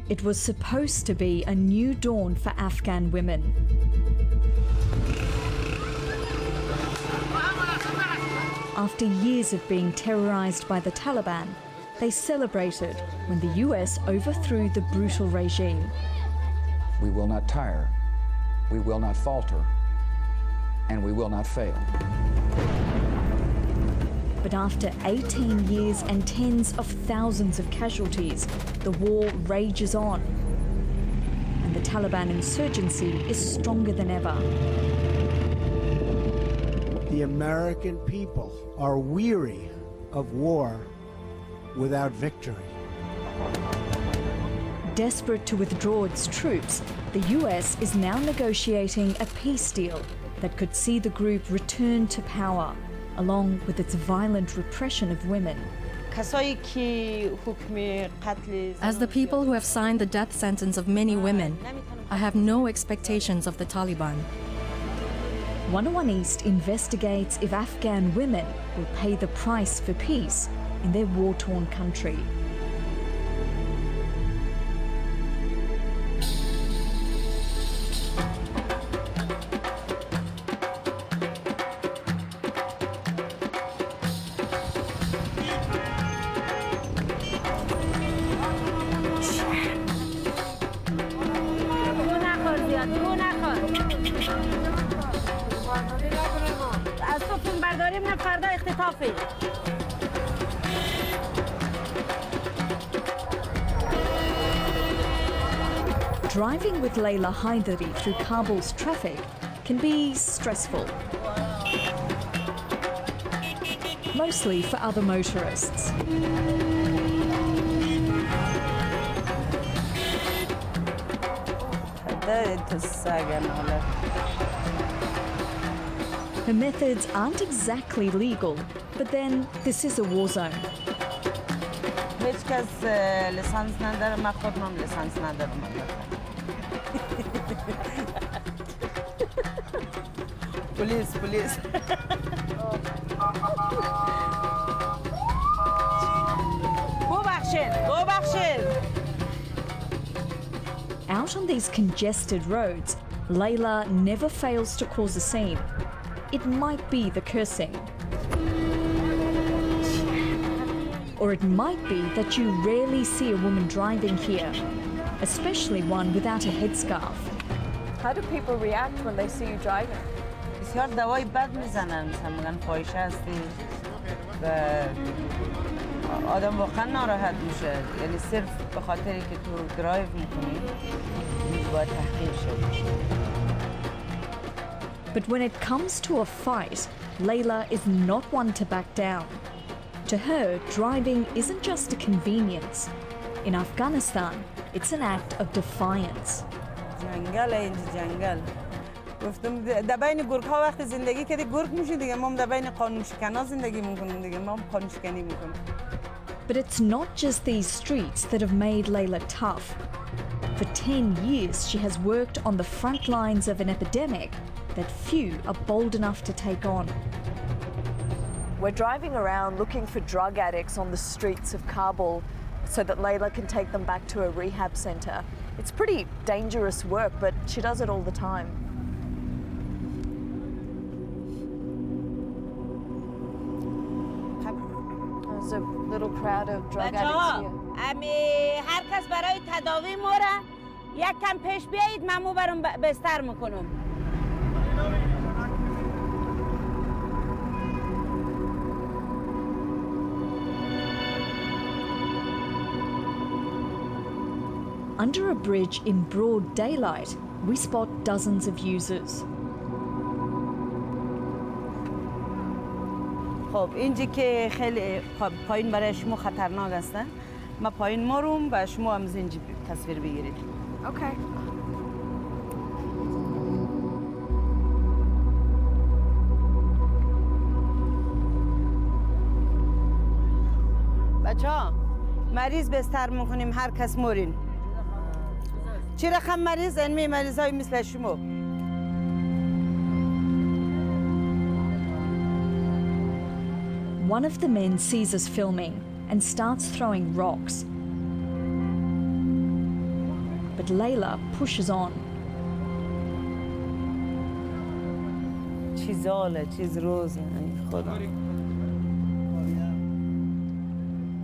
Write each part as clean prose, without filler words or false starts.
It was supposed to be a new dawn for Afghan women. After years of being terrorized by the Taliban, they celebrated when the US overthrew the brutal regime. We will not tire, we will not falter, and we will not fail. But after 18 years and tens of thousands of casualties, the war rages on. And the Taliban insurgency is stronger than ever. The American people are weary of war without victory. Desperate to withdraw its troops, the US is now negotiating a peace deal that could see the group return to power, along with its violent repression of women. As the people who have signed the death sentence of many women, I have no expectations of the Taliban. 101 East investigates if Afghan women will pay the price for peace in their war-torn country. Driving with Laila Haidari through Kabul's traffic can be stressful. Mostly for other motorists. Her methods aren't exactly legal, but then this is a war zone. Police. Out on these congested roads, Laila never fails to cause a scene. It might be the cursing. Or it might be that you rarely see a woman driving here, especially one without a headscarf. How do people react when they see you driving? آدم واقعا ناراحت میشه یعنی صرف به خاطری که تو درایو میکنی باید تحقیر شد. But when it comes to a fight, Laila is not one to back down. To her, driving isn't just a convenience. In Afghanistan, it's an act of defiance. جنگل اینجا جنگل. گفتم در بین گورگ‌ها وقتی زندگی کردی گورگ میشی دیگه ما در بین قانون شکن‌ها زندگی میکنیم دیگه ما قانون شکنی میکنیم. But it's not just these streets that have made Laila tough. For 10 years, she has worked on the front lines of an epidemic that few are bold enough to take on. We're driving around looking for drug addicts on the streets of Kabul so that Laila can take them back to a rehab centre. It's pretty dangerous work, but she does it all the time. There's a little crowd of drug addicts here. هر کس برای تداوی موره یک کم پیش بیایید من مو برام بستر میکنم. Under a bridge in broad daylight, we spot dozens of users. خب اینجا که خیلی پایین برای شما خطرناک هستن ما پایین ماروم و شما هم اینجا تصویر بگیرید. Okay. بچه‌ها مریض بستر میکنیم هر کس مورین. چی رقم مریض؟ علمی مریضای مثل شما. One of the men sees us filming and starts throwing rocks. But Laila pushes on.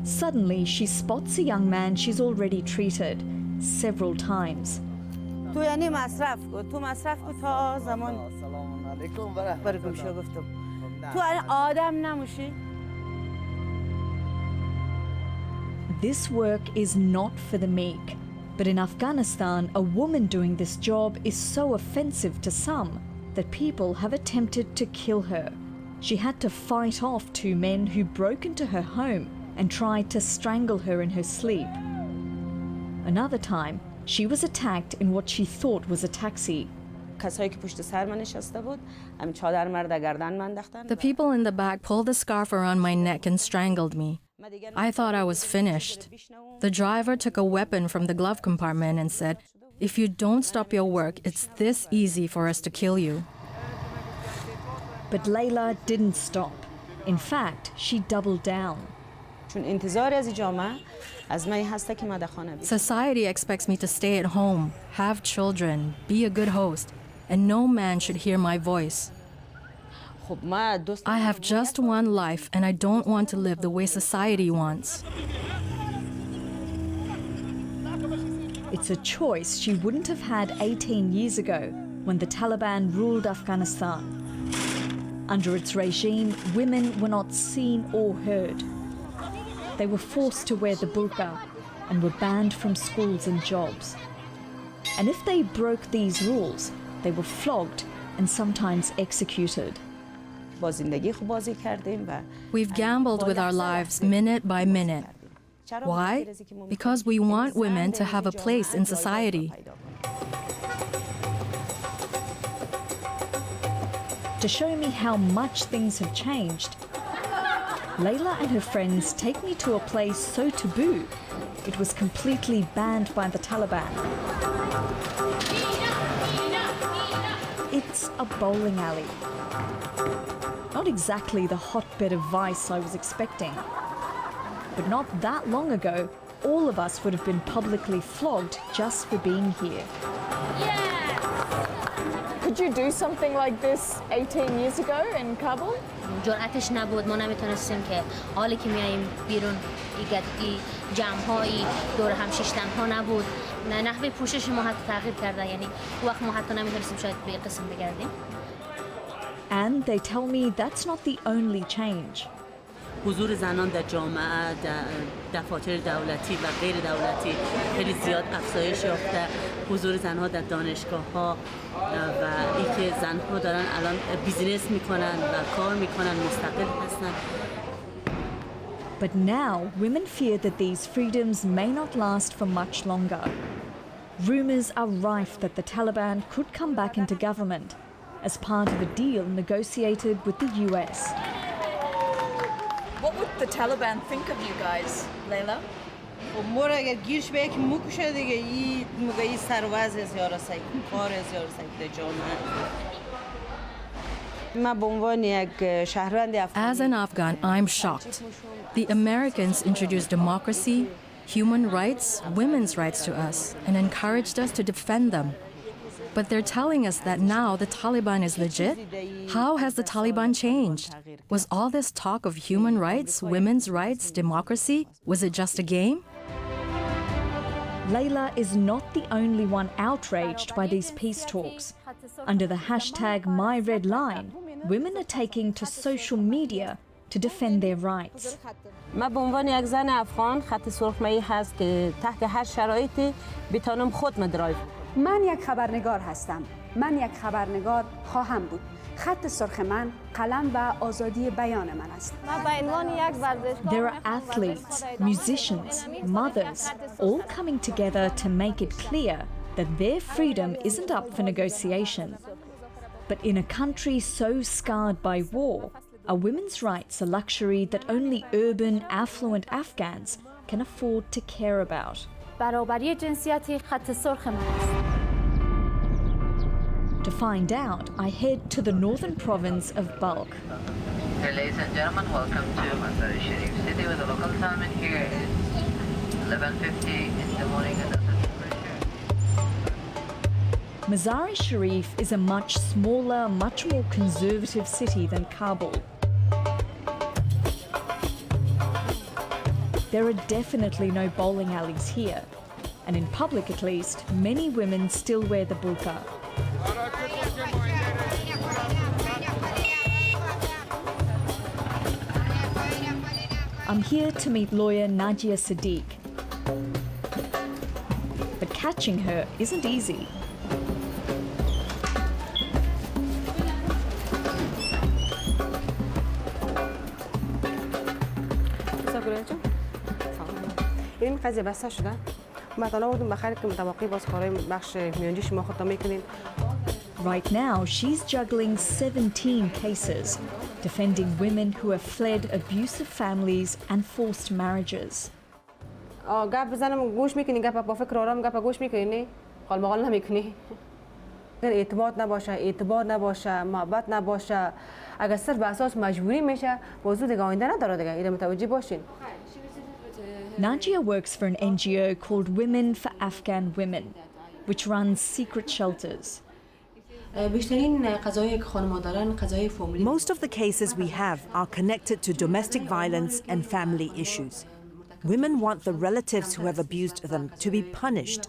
Suddenly, she spots a young man she's already treated several times. تو یعنی مصرف کن، تو مصرف کن تا زمان برگم شو گفتم تو آدم نموشی. This work is not for the meek, but in Afghanistan, a woman doing this job is so offensive to some that people have attempted to kill her. She had to fight off two men who broke into her home and tried to strangle her in her sleep. Another time, she was attacked in what she thought was a taxi. The people in the back pulled the scarf around my neck and strangled me. I thought I was finished. The driver took a weapon from the glove compartment and said, "If you don't stop your work, it's this easy for us to kill you." But Laila didn't stop. In fact, she doubled down. Society expects me to stay at home, have children, be a good host, and no man should hear my voice. I have just one life, and I don't want to live the way society wants. It's a choice she wouldn't have had 18 years ago when the Taliban ruled Afghanistan. Under its regime, women were not seen or heard. They were forced to wear the burqa and were banned from schools and jobs. And if they broke these rules, they were flogged and sometimes executed. We've gambled with our lives minute by minute. Why? Because we want women to have a place in society. To show me how much things have changed, Laila and her friends take me to a place so taboo, it was completely banned by the Taliban. It's a bowling alley. Not exactly the hotbed of vice I was expecting. But not that long ago, all of us would have been publicly flogged just for being here. Could you do something like this 18 years ago in Kabul? جرأتش نبود، ما نمیتونستیم که حالی که میاییم بیرون جمع‌هایی دور هم ششتن ها نبود، نحوه پوشش ما حتی تغییر کرده، یعنی وقت ما حتی نمیتونستیم شاید به قسم بگردیم. And they tell me that's not the only change. حضور زنان در جامعه، در دفاتر دولتی و غیر دولتی خیلی زیاد افزایش یافته. حضور زنها در دانشگاه‌ها و اینکه زنها دارن الان بیزینس میکنن و کار میکنن، مستقل هستن. But now, women fear that these freedoms may not last for much longer. Rumours are rife that the Taliban could come back into government as part of a deal negotiated with the US. What would the Taliban think of you guys, Laila? مور اگر گیرش به یک مکشه دیگه این مگه سروز زیاره سعی کار زیاره سعی جامعه. As an Afghan, I'm shocked. The Americans introduced democracy, human rights, women's rights to us, and encouraged us to defend them. But they're telling us that now the Taliban is legit? How has the Taliban changed? Was all this talk of human rights, women's rights, democracy, was it just a game? Laila is not the only one outraged by these peace talks. Under the hashtag #MyRedLine, women are taking to social media to defend their rights. من به عنوان یک زن افغان خط سرخمه‌ای هست که تحت هر شرایطی بتونم خودم درایو. من یک خبرنگار هستم. من یک خبرنگار خواهم بود. خط سرخ من قلم و آزادی بیان من است. There are athletes, musicians, mothers, all coming together to make it clear that their freedom isn't up for negotiation. But in a country so scarred by war, are women's rights a luxury that only urban, affluent Afghans can afford to care about? برابری جنسیتی خط سرخ من است. To find out, I head to the northern province of Balkh. Ladies and gentlemen, welcome to Mazar Sharif City with the local time, and here is 11:50 in the morning and the temperature. Mazar-e-Sharif is a much smaller, much more conservative city than Kabul. There are definitely no bowling alleys here, and in public at least, many women still wear the burqa. I'm here to meet lawyer Najia Sadiq. But catching her isn't easy. این قضیه بسته شده مثلا بودیم بخیر که متوقع باز کارهای بخش میانجی شما خودتان میکنین. Right now, she's juggling 17 cases, defending women who have fled abusive families and forced marriages. گپ بزنم گوش میکنی، گپ با فکر آرام گپ گوش میکنی، قال مقال نمیکنی. اعتماد نباشه، اعتبار نباشه، محبت نباشه، اگر صرف به اساس مجبوری میشه، موضوع دیگه آینده نداره دیگه. اینو متوجه باشین. Najia works for an NGO called Women for Afghan Women, which runs secret shelters. Most of the cases we have are connected to domestic violence and family issues. Women want the relatives who have abused them to be punished.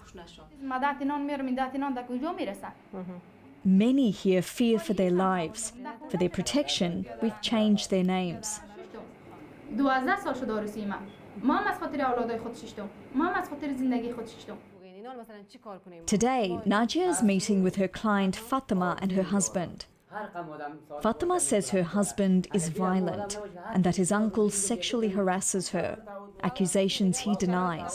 Many here fear for their lives. For their protection, we've changed their names. Today, Najia is meeting with her client Fatima and her husband. Fatima says her husband is violent and that his uncle sexually harasses her, accusations he denies.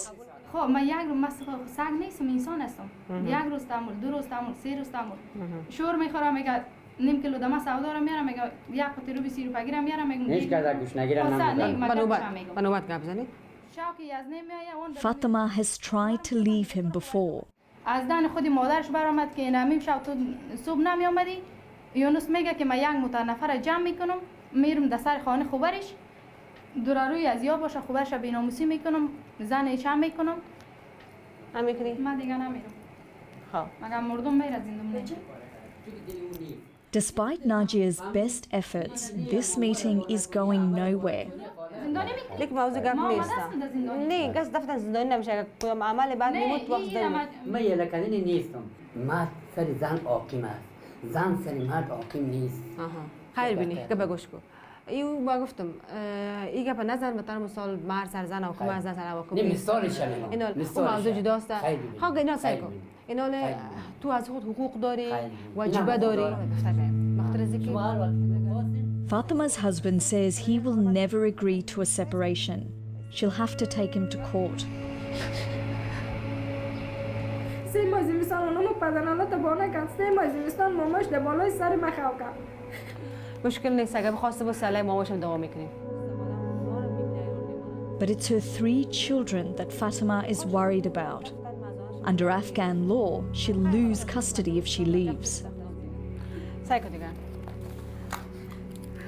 Fatima has tried to leave him before. از دن خودی مادرش برآمد که نمیم شب تو صبح نمی آمدی. یونس میگه که من یک متنفر جمع میکنم میرم در سر خانه خوبرش دراروی از یا باشه خوبرش بی‌ناموسی میکنم زن چم میکنم. نمیکنی؟ من دیگه نمیرم. خب. مگر مردم میره زندگی. Despite Najia's best efforts, this meeting is going nowhere. لیک موضوع گپ نیست. نه، کس دفتر زندانی نمیشه. کدام عمل بعد میموت وقت داریم. من یه لکنی نیستم. مرد سر زن حاکم است. زن سر مرد حاکم نیست. خیر بینی، گپ گوش کن. ایو با گفتم، این گپ نظر مثلا مثال مرد سر زن حاکم است، زن سر حاکم نیست. نه مثالش نمیدونم. اینا موضوع جداست. ها اینا سعی کن. اینا تو از خود حقوق داری، واجبه داری. Fatima's husband says he will never agree to a separation. She'll have to take him to court. مشکل نیست اگه بخواسته با سلای ماماشم دعا میکنیم. But it's her 3 children that Fatima is worried about. Under Afghan law, she'll lose custody if she leaves. سعی کن دیگه.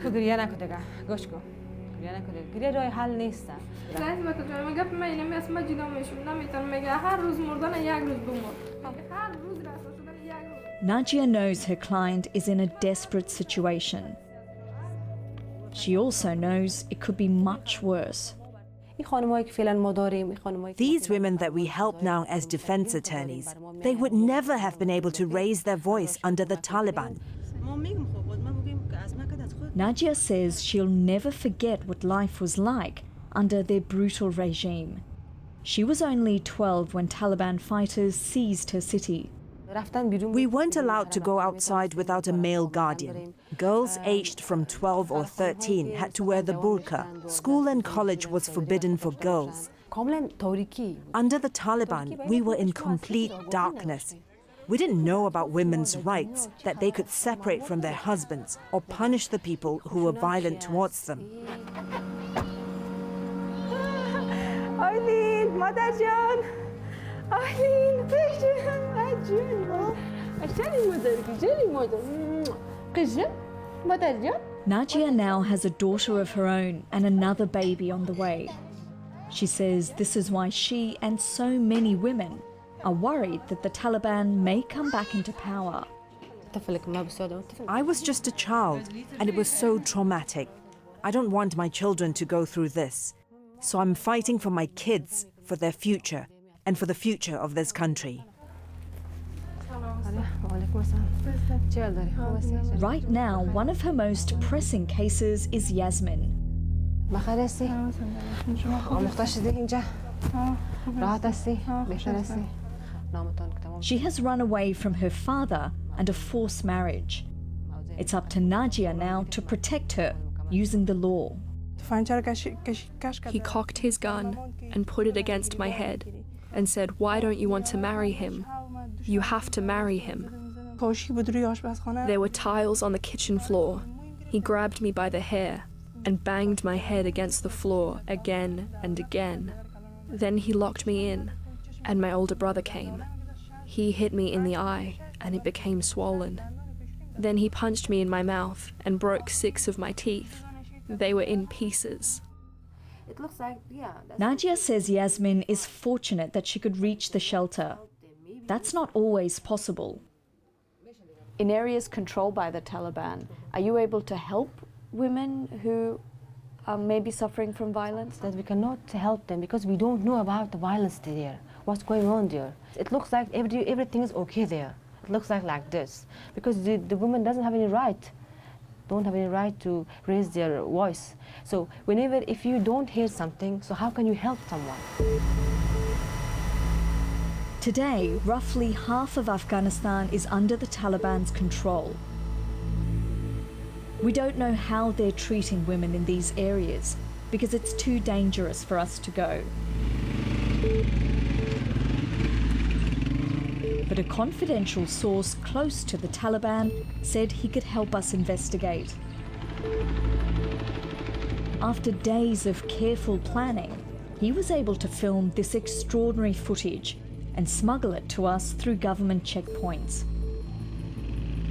تو گریه نکن دیگه. گوش کن. گریه نکن. گریه راه حل نیست. Najia knows her client is in a desperate situation. She also knows it could be much worse. These women that we help now as defense attorneys, they would never have been able to raise their voice under the Taliban. Najia says she'll never forget what life was like under their brutal regime. She was only 12 when Taliban fighters seized her city. We weren't allowed to go outside without a male guardian. Girls aged from 12 or 13 had to wear the burqa. School and college was forbidden for girls. Under the Taliban, we were in complete darkness. We didn't know about women's rights, that they could separate from their husbands or punish the people who were violent towards them. Aileen, mother John. Aileen, Najia now has a daughter of her own and another baby on the way. She says this is why she and so many women are worried that the Taliban may come back into power. I was just a child, and it was so traumatic. I don't want my children to go through this. So I'm fighting for my kids, for their future, and for the future of this country. Right now, one of her most pressing cases is Yasmin. She has run away from her father and a forced marriage. It's up to Najia now to protect her using the law. He cocked his gun and put it against my head and said, "Why don't you want to marry him? You have to marry him." There were tiles on the kitchen floor. He grabbed me by the hair and banged my head against the floor again and again. Then he locked me in, and my older brother came. He hit me in the eye, and it became swollen. Then he punched me in my mouth and broke 6 of my teeth. They were in pieces. Najia says Yasmin is fortunate that she could reach the shelter. That's not always possible. In areas controlled by the Taliban, are you able to help women who are maybe suffering from violence? That we cannot help them because we don't know about the violence there, what's going on there. It looks like everything is okay there. It looks like this because the woman doesn't have any right, don't have any right to raise their voice. So if you don't hear something, so how can you help someone? Today, roughly half of Afghanistan is under the Taliban's control. We don't know how they're treating women in these areas because it's too dangerous for us to go. But a confidential source close to the Taliban said he could help us investigate. After days of careful planning, he was able to film this extraordinary footage and smuggle it to us through government checkpoints.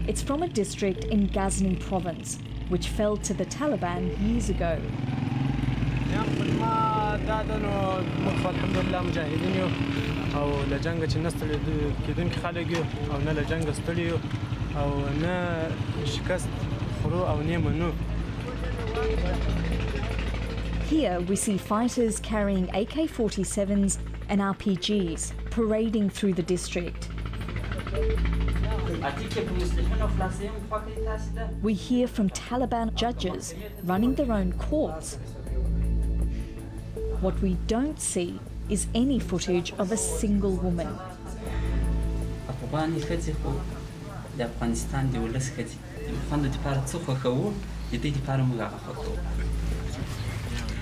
It's from a district in Ghazni province, which fell to the Taliban years ago. Here we see fighters carrying AK-47s and RPGs parading through the district. We hear from Taliban judges running their own courts. What we don't see is any footage of a single woman.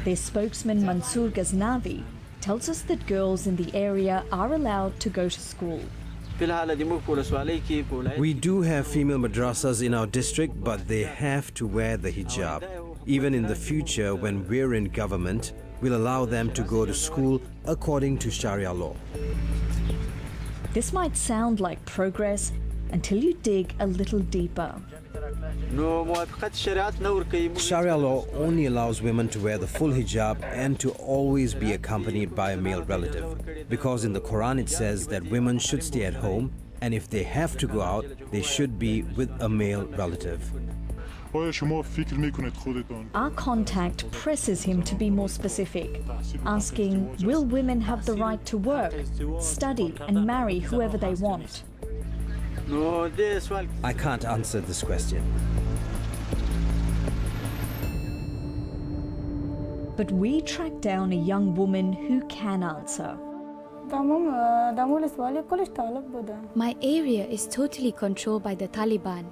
Their spokesman Mansour Ghaznavi tells us that girls in the area are allowed to go to school. We do have female madrasas in our district, but they have to wear the hijab. Even in the future, when we're in government, we'll allow them to go to school according to Sharia law. This might sound like progress until you dig a little deeper. Sharia law only allows women to wear the full hijab and to always be accompanied by a male relative. Because in the Quran it says that women should stay at home, and if they have to go out, they should be with a male relative. Our contact presses him to be more specific, asking, will women have the right to work, study and marry whoever they want? I can't answer this question. But we track down a young woman who can answer. My area is totally controlled by the Taliban.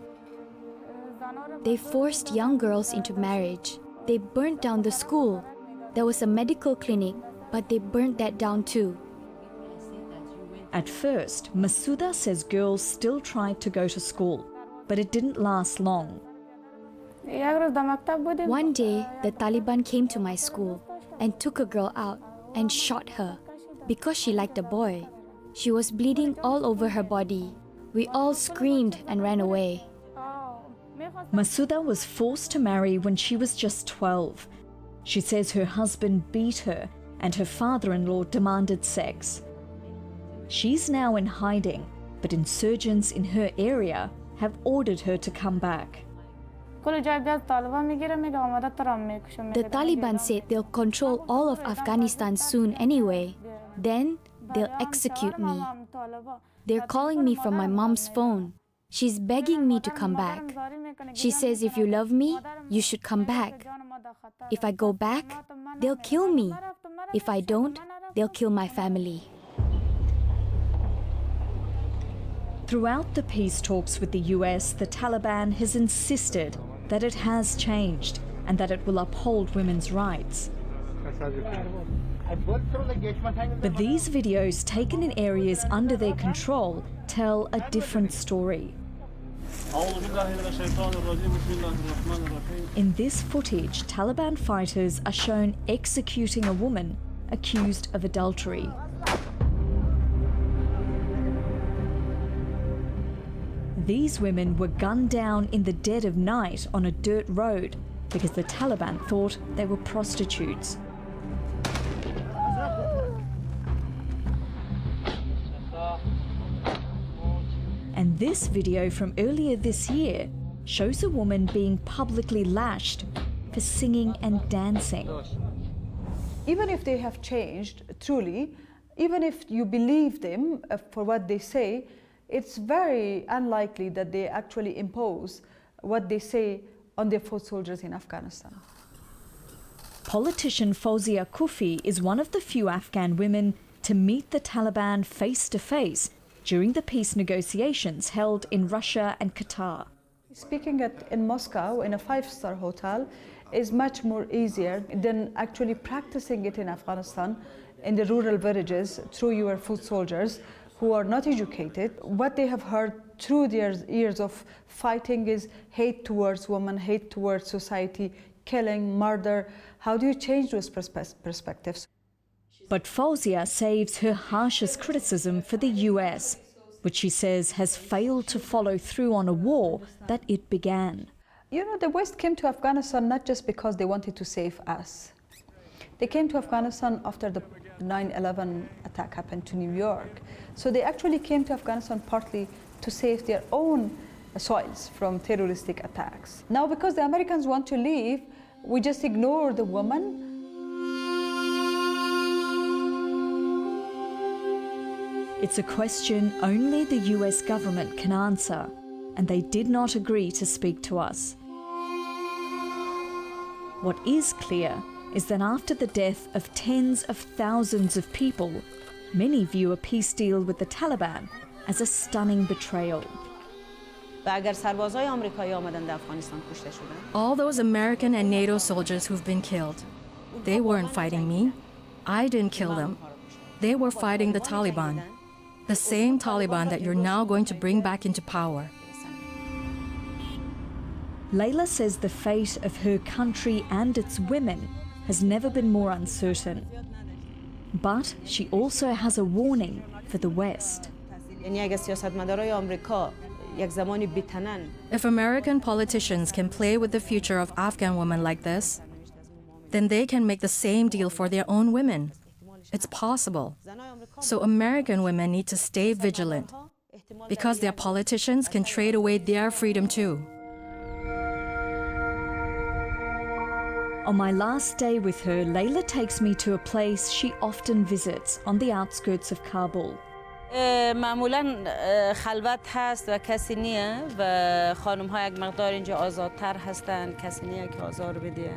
They forced young girls into marriage. They burnt down the school. There was a medical clinic, but they burnt that down too. At first, Masuda says girls still tried to go to school, but it didn't last long. One day, the Taliban came to my school and took a girl out and shot her because she liked a boy. She was bleeding all over her body. We all screamed and ran away. Masuda was forced to marry when she was just 12. She says her husband beat her and her father-in-law demanded sex. She's now in hiding, but insurgents in her area have ordered her to come back. The Taliban said they'll control all of Afghanistan soon anyway. Then they'll execute me. They're calling me from my mom's phone. She's begging me to come back. She says if you love me, you should come back. If I go back, they'll kill me. If I don't, they'll kill my family. Throughout the peace talks with the US, the Taliban has insisted that it has changed and that it will uphold women's rights. But these videos taken in areas under their control tell a different story. In this footage, Taliban fighters are shown executing a woman accused of adultery. These women were gunned down in the dead of night on a dirt road because the Taliban thought they were prostitutes. And this video from earlier this year shows a woman being publicly lashed for singing and dancing. Even if they have changed, truly, even if you believe them for what they say, it's very unlikely that they actually impose what they say on their foot soldiers in Afghanistan. Politician Fawzia Kufi is one of the few Afghan women to meet the Taliban face to face during the peace negotiations held in Russia and Qatar. Speaking in Moscow in a five-star hotel is much more easier than actually practicing it in Afghanistan in the rural villages through your foot soldiers who are not educated. What they have heard through their years of fighting is hate towards women, hate towards society, killing, murder. How do you change those perspectives? But Fawzia saves her harshest criticism for the US, which she says has failed to follow through on a war that it began. You know, the West came to Afghanistan not just because they wanted to save us. They came to Afghanistan after the 9/11 attack happened to New York. So they actually came to Afghanistan partly to save their own soils from terroristic attacks. Now, because the Americans want to leave, we just ignore the woman. It's a question only the US government can answer, and they did not agree to speak to us. What is clear is that after the death of tens of thousands of people, many view a peace deal with the Taliban as a stunning betrayal. All those American and NATO soldiers who've been killed, they weren't fighting me. I didn't kill them. They were fighting the Taliban, the same Taliban that you're now going to bring back into power. Laila says the fate of her country and its women has never been more uncertain. But she also has a warning for the West. If American politicians can play with the future of Afghan women like this, then they can make the same deal for their own women. It's possible. So American women need to stay vigilant, because their politicians can trade away their freedom too. On my last day with her, Laila takes me to a place she often visits on the outskirts of Kabul. معمولا خلوت هست و کسی نیه و خانم ها یک مقدار اینجا آزادتر هستن، کسی نیه که آزار بده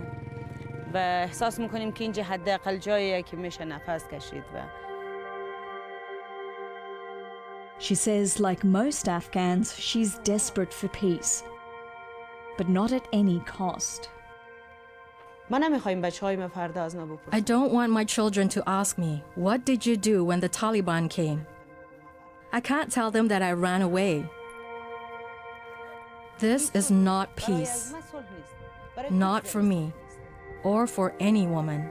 و احساس میکنیم که اینجا حداقل جاییه که میشه نفس کشید. She says, like most Afghans, she's desperate for peace, but not at any cost. I don't want my children to ask me, what did you do when the Taliban came? I can't tell them that I ran away. This is not peace. Not for me, or for any woman.